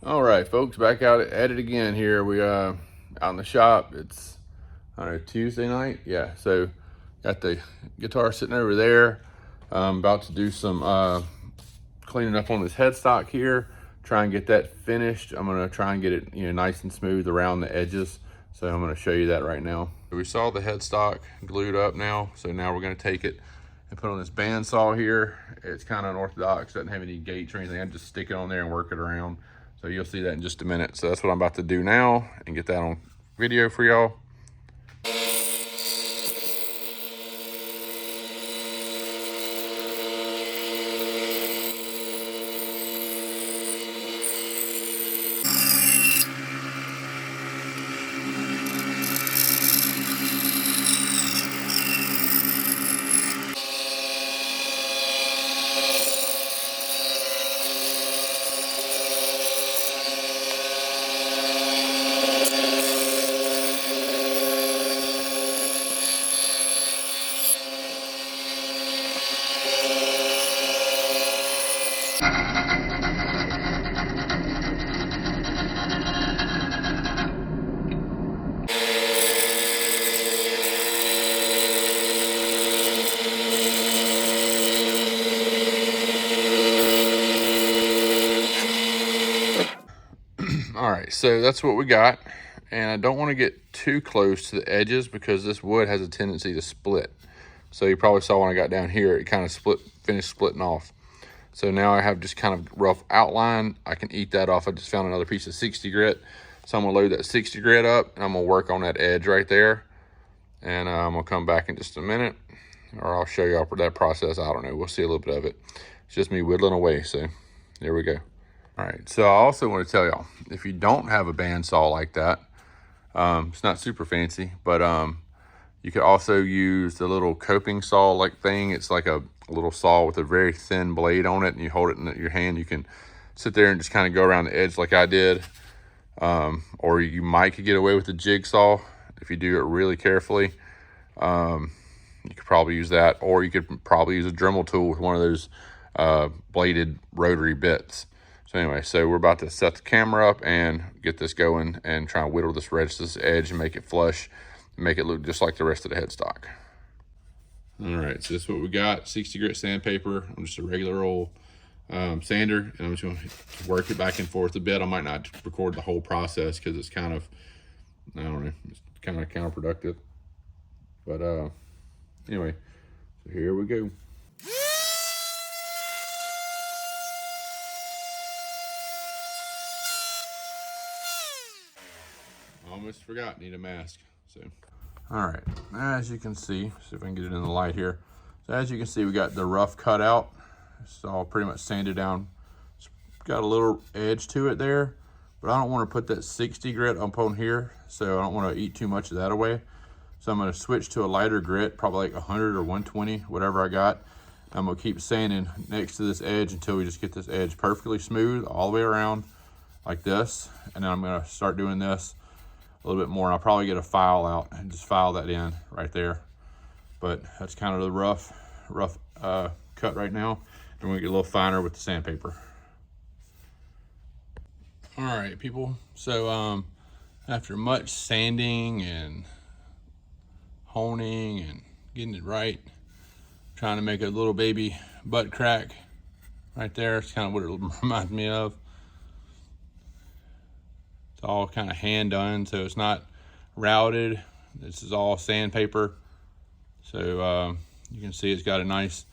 All right, folks, back out at it again here. We out in the shop. It's, I don't know, Tuesday night. Yeah, so got the guitar sitting over there. About to do some cleaning up on this headstock here. Try and get that finished. I'm gonna try and get it, nice and smooth around the edges. So I'm gonna show you that right now. We saw the headstock glued up now. So now we're gonna take it and put on this bandsaw here. It's kind of unorthodox, doesn't have any gates or anything. I just stick it on there and work it around. So you'll see that in just a minute. So that's what I'm about to do now and get that on video for y'all. All right, so that's what we got. And I don't want to get too close to the edges because this wood has a tendency to split. So you probably saw when I got down here, it kind of finished splitting off. So now I have just kind of rough outline. I can eat that off. I just found another piece of 60 grit. So I'm gonna load that 60 grit up and I'm gonna work on that edge right there. And I'm gonna come back in just a minute, or I'll show you that process. I don't know, we'll see a little bit of it. It's just me whittling away, so there we go. All right, so I also want to tell y'all, if you don't have a bandsaw like that, it's not super fancy, but you could also use the little coping saw like thing. It's like a little saw with a very thin blade on it, and you hold it in your hand. You can sit there and just kind of go around the edge like I did. Or you might could get away with a jigsaw if you do it really carefully. You could probably use that, or you could probably use a Dremel tool with one of those bladed rotary bits. So anyway, so we're about to set the camera up and get this going and try and whittle this edge and make it flush and make it look just like the rest of the headstock. All right, so this is what we got. 60 grit sandpaper on just a regular old sander, and I'm just going to work it back and forth a bit. I might not record the whole process because it's kind of, I don't know, it's kind of counterproductive. But anyway, so here we go. Almost forgot, need a mask. So, all right, as you can see if I can get it in the light here. So as you can see, we got the rough cut out. It's all pretty much sanded down. It's got a little edge to it there, but I don't want to put that 60 grit up on here, so I don't want to eat too much of that away. So I'm going to switch to a lighter grit, probably like 100 or 120, whatever I got. I'm going to keep sanding next to this edge until we just get this edge perfectly smooth all the way around like this. And then I'm going to start doing this a little bit more. I'll probably get a file out and just file that in right there. But that's kind of the rough cut right now. And we're gonna get a little finer with the sandpaper. All right, people. So after much sanding and honing and getting it right, trying to make a little baby butt crack right there. It's kind of what it reminds me of. It's all kind of hand done, so it's not routed. This is all sandpaper. So you can see it's got a nice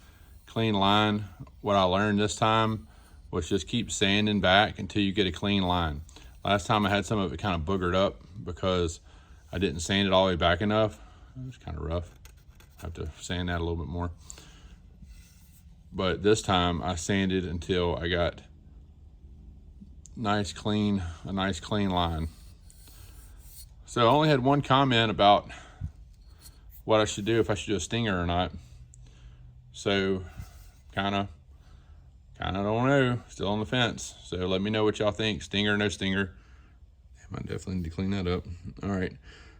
clean line. What I learned this time was just keep sanding back until you get a clean line. Last time I had some of it kind of boogered up because I didn't sand it all the way back enough. It was kind of rough. I have to sand that a little bit more. But this time I sanded until I got a nice clean line. So I only had one comment about what I should do, if I should do a stinger or not. So kind of don't know, still on the fence. So let me know what y'all think, stinger or no stinger. I definitely need to clean that up. All right,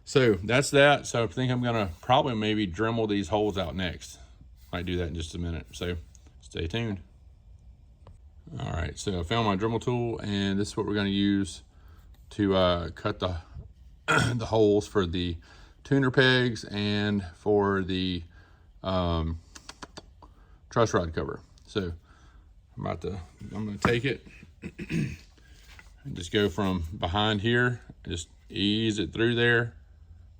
so that's that. So I think I'm gonna probably maybe Dremel these holes out next. Might do that in just a minute, so stay tuned. All right, so I found my Dremel tool, and this is what we're going to use to cut the the holes for the tuner pegs and for the truss rod cover. So I'm going to take it and just go from behind here, just ease it through there.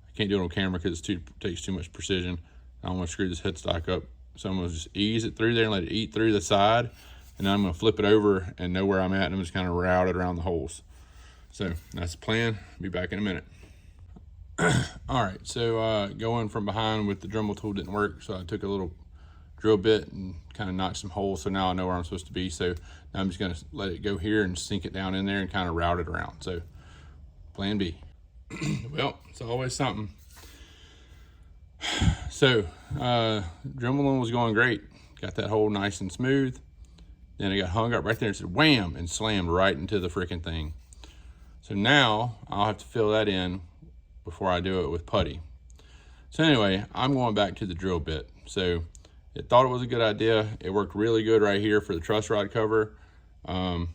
I can't do it on camera because it takes too much precision. I don't want to screw this headstock up, so I'm going to just ease it through there and let it eat through the side. And then I'm going to flip it over and know where I'm at, and I'm just kind of route it around the holes. So that's the plan. Be back in a minute. All right, so going from behind with the Dremel tool didn't work, so I took a little drill bit and kind of knocked some holes, so now I know where I'm supposed to be. So now I'm just going to let it go here and sink it down in there and kind of route it around. So plan B. Well, it's always something. So Dremeling was going great. Got that hole nice and smooth. Then it got hung up right there and said wham and slammed right into the freaking thing. So now I'll have to fill that in before I do it with putty. So anyway, I'm going back to the drill bit. So it thought it was a good idea. It worked really good right here for the truss rod cover. But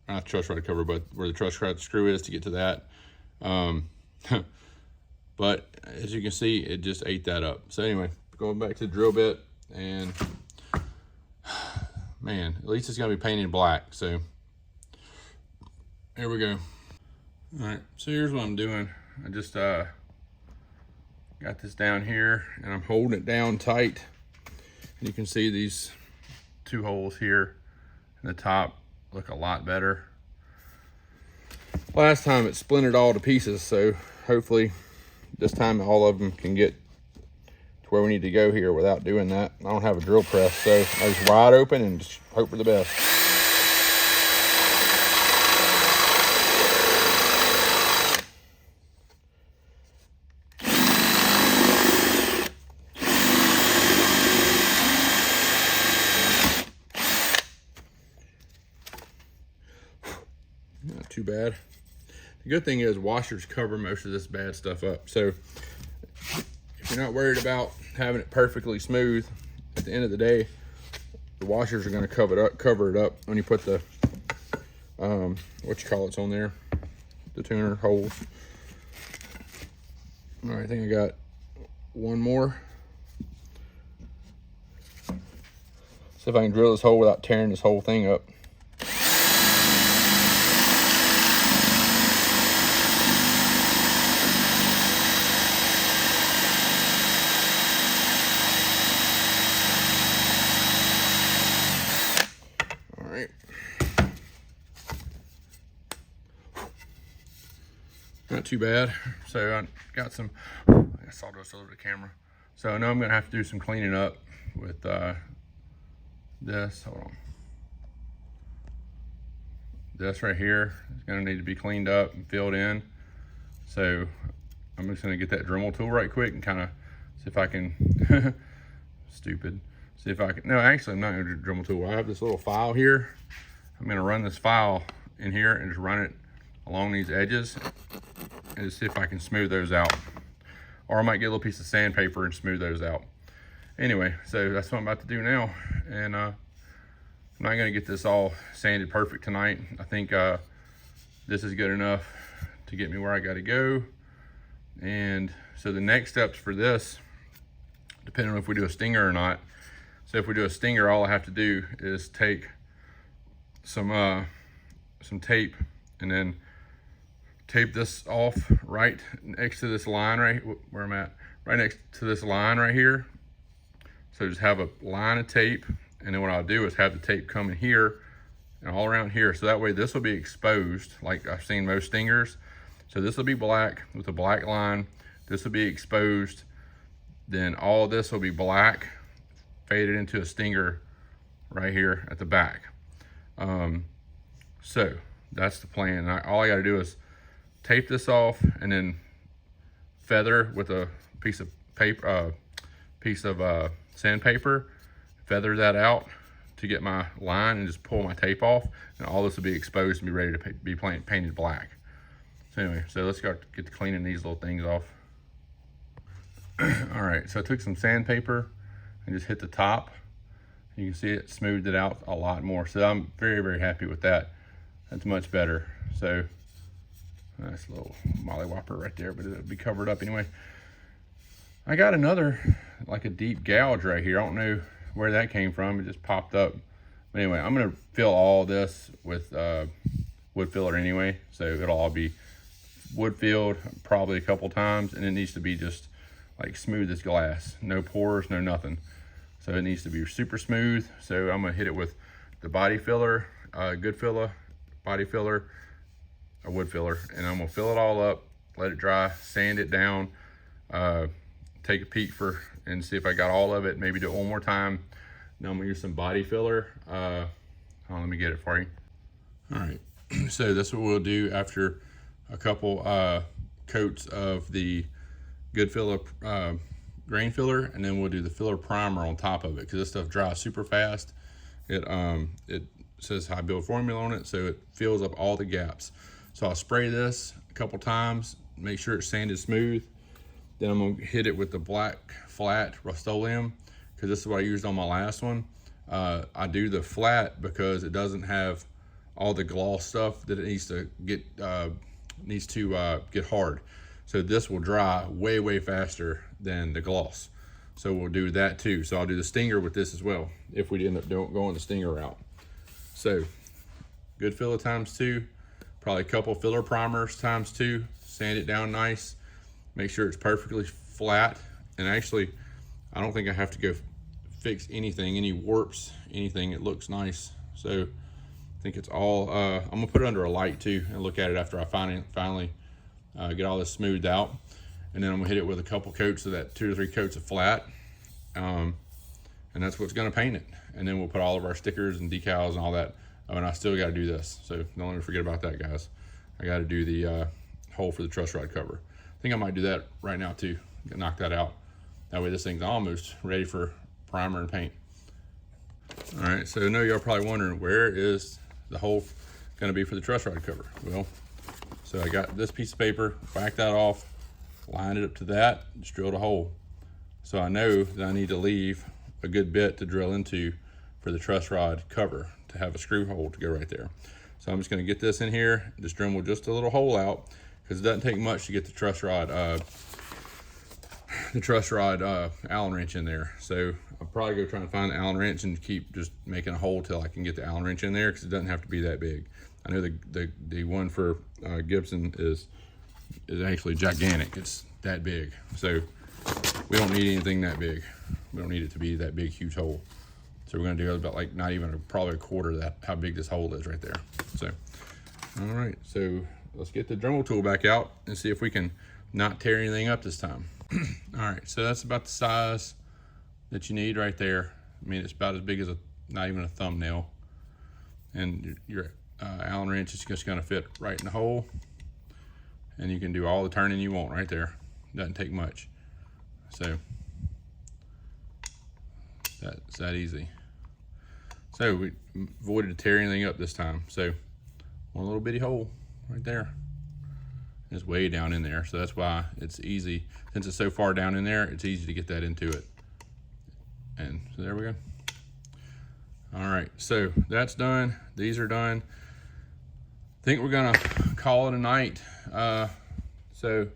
not truss rod cover, but where the truss rod screw is to get to that. But as you can see, it just ate that up. So anyway, going back to the drill bit, and man, at least it's gonna be painted black. So here we go. All right, so here's what I'm doing. I just got this down here and I'm holding it down tight. You can see these two holes here in the top look a lot better. Last time it splintered all to pieces, so hopefully this time all of them can get to where we need to go here without doing that. I don't have a drill press, so I just wide open and just hope for the best. Not too bad. The good thing is washers cover most of this bad stuff up. So if you're not worried about having it perfectly smooth, at the end of the day, the washers are going to cover it up when you put the it's on there, the tuner holes. All right, I think I got one more. See if I can drill this hole without tearing this whole thing up. Not too bad. So I got some, I sawdust all over the camera. So I know I'm gonna have to do some cleaning up with this. Hold on. This right here is gonna need to be cleaned up and filled in. So I'm just gonna get that Dremel tool right quick and kind of see if I can, stupid. See if I can, no, actually I'm not gonna do Dremel tool. I have this little file here. I'm gonna run this file in here and just run it along these edges and just see if I can smooth those out. Or I might get a little piece of sandpaper and smooth those out. Anyway, so that's what I'm about to do now. And I'm not gonna get this all sanded perfect tonight. I think this is good enough to get me where I gotta go. And so the next steps for this, depending on if we do a stinger or not. So if we do a stinger, all I have to do is take some tape and then tape this off right next to this line right where I'm at, right next to this line right here. So just have a line of tape, and then what I'll do is have the tape come in here and all around here. So that way this will be exposed like I've seen most stingers. So this will be black with a black line. This will be exposed. Then all this will be black, faded into a stinger right here at the back. So that's the plan. All I gotta do is tape this off and then feather with a piece of paper, sandpaper, feather that out to get my line and just pull my tape off, and all this will be exposed and be ready to be painted black. So anyway, so let's go get to cleaning these little things off. All right, so I took some sandpaper and just hit the top. You can see it smoothed it out a lot more. So I'm very, very happy with that. That's much better. So nice little mollywhopper right there, but it'll be covered up anyway. I got another, like a deep gouge right here. I don't know where that came from. It just popped up. But anyway, I'm gonna fill all this with wood filler anyway. So it'll all be wood filled probably a couple times, and it needs to be just like smooth as glass. No pores, no nothing. So it needs to be super smooth. So I'm gonna hit it with the body filler, good filler, body filler, a wood filler, and I'm gonna fill it all up, let it dry, sand it down, take a peek and see if I got all of it, maybe do it one more time. Now I'm gonna use some body filler. Let me get it for you. All right, so that's what we'll do after a couple coats of the good filler grain filler, and then we'll do the filler primer on top of it, because this stuff dries super fast. It says high build formula on it, so it fills up all the gaps. So I'll spray this a couple times, make sure it's sanded smooth. Then I'm gonna hit it with the black flat Rust-Oleum, because this is what I used on my last one. I do the flat because it doesn't have all the gloss stuff that it needs to get hard. So this will dry way, way faster than the gloss. So we'll do that too. So I'll do the stinger with this as well, if we end up going the stinger route. So good filler ×2, probably a couple filler primers ×2, sand it down nice, make sure it's perfectly flat. And actually, I don't think I have to go fix anything, any warps, anything. It looks nice. So I think it's all, I'm gonna put it under a light too and look at it after I finally get all this smoothed out. And then I'm gonna hit it with a couple coats of that, 2 or 3 coats of flat. And that's what's gonna paint it. And then we'll put all of our stickers and decals and all that. And I still gotta do this. So don't ever forget about that, guys. I gotta do the hole for the truss rod cover. I think I might do that right now too. Knock that out. That way this thing's almost ready for primer and paint. All right, so I know y'all probably wondering, where is the hole gonna be for the truss rod cover? Well, so I got this piece of paper, whacked that off, lined it up to that, just drilled a hole. So I know that I need to leave a good bit to drill into for the truss rod cover, to have a screw hole to go right there. So I'm just gonna get this in here, just Dremel just a little hole out, because it doesn't take much to get the truss rod Allen wrench in there. So I'll probably go try and find the Allen wrench and keep just making a hole till I can get the Allen wrench in there, because it doesn't have to be that big. I know the one for Gibson is actually gigantic. It's that big. So we don't need anything that big. We don't need it to be that big, huge hole. So we're gonna do about like not even probably a quarter of that, how big this hole is right there. So, all right, so let's get the Dremel tool back out and see if we can not tear anything up this time. All right, so that's about the size that you need right there. I mean, it's about as big as not even a thumbnail. And your Allen wrench is just gonna fit right in the hole. And you can do all the turning you want right there. Doesn't take much. So that's that easy. So we avoided tearing anything up this time. So one little bitty hole right there. It's way down in there, so that's why it's easy. Since it's so far down in there, it's easy to get that into it. And so there we go. All right, so that's done. These are done. I think we're gonna call it a night. So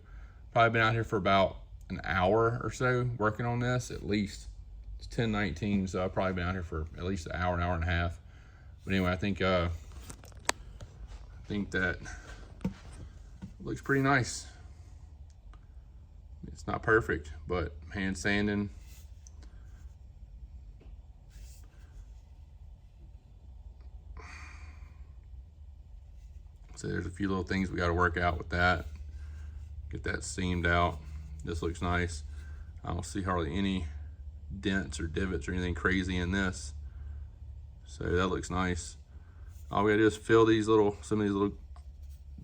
probably been out here for about an hour or so working on this, at least. It's 10:19, so I've probably been out here for at least an hour and a half. But anyway, I think that looks pretty nice. It's not perfect, but hand sanding. So there's a few little things we got to work out with that. Get that seamed out. This looks nice. I don't see hardly any dents or divots or anything crazy in this. So that looks nice. All we gotta do is fill these some of these little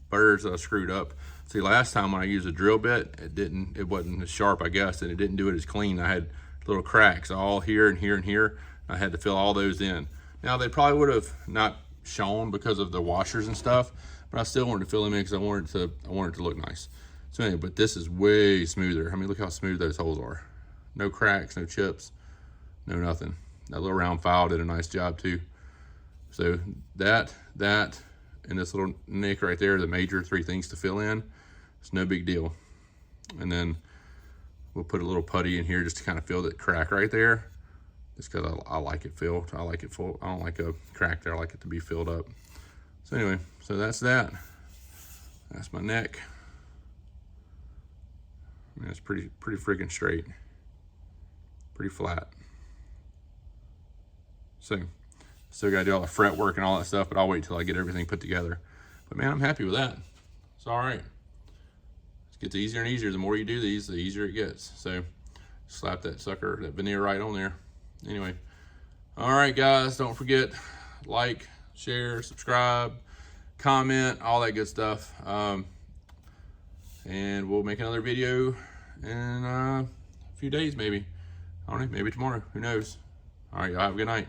burrs that I screwed up. See, last time when I used a drill bit, it wasn't as sharp, I guess, and it didn't do it as clean. I had little cracks all here and here and here. I had to fill all those in. Now they probably would have not shown because of the washers and stuff, but I still wanted to fill them in because I wanted it to look nice. So anyway, but this is way smoother. I mean, look how smooth those holes are. No cracks, no chips, no nothing. That little round file did a nice job too. So that, and this little nick right there, the major 3 things to fill in, it's no big deal. And then we'll put a little putty in here just to kind of fill that crack right there. Just because I like it filled. I like it full. I don't like a crack there. I like it to be filled up. So anyway, so that's that. That's my neck. I mean, it's pretty freaking straight. Pretty flat. So, still gotta do all the fret work and all that stuff, but I'll wait till I get everything put together. But man, I'm happy with that. It's all right. It gets easier and easier. The more you do these, the easier it gets. So, slap that sucker, that veneer right on there. Anyway, all right, guys, don't forget, like, share, subscribe, comment, all that good stuff. And we'll make another video in a few days, maybe. I don't know, maybe tomorrow. Who knows? All right, y'all have a good night.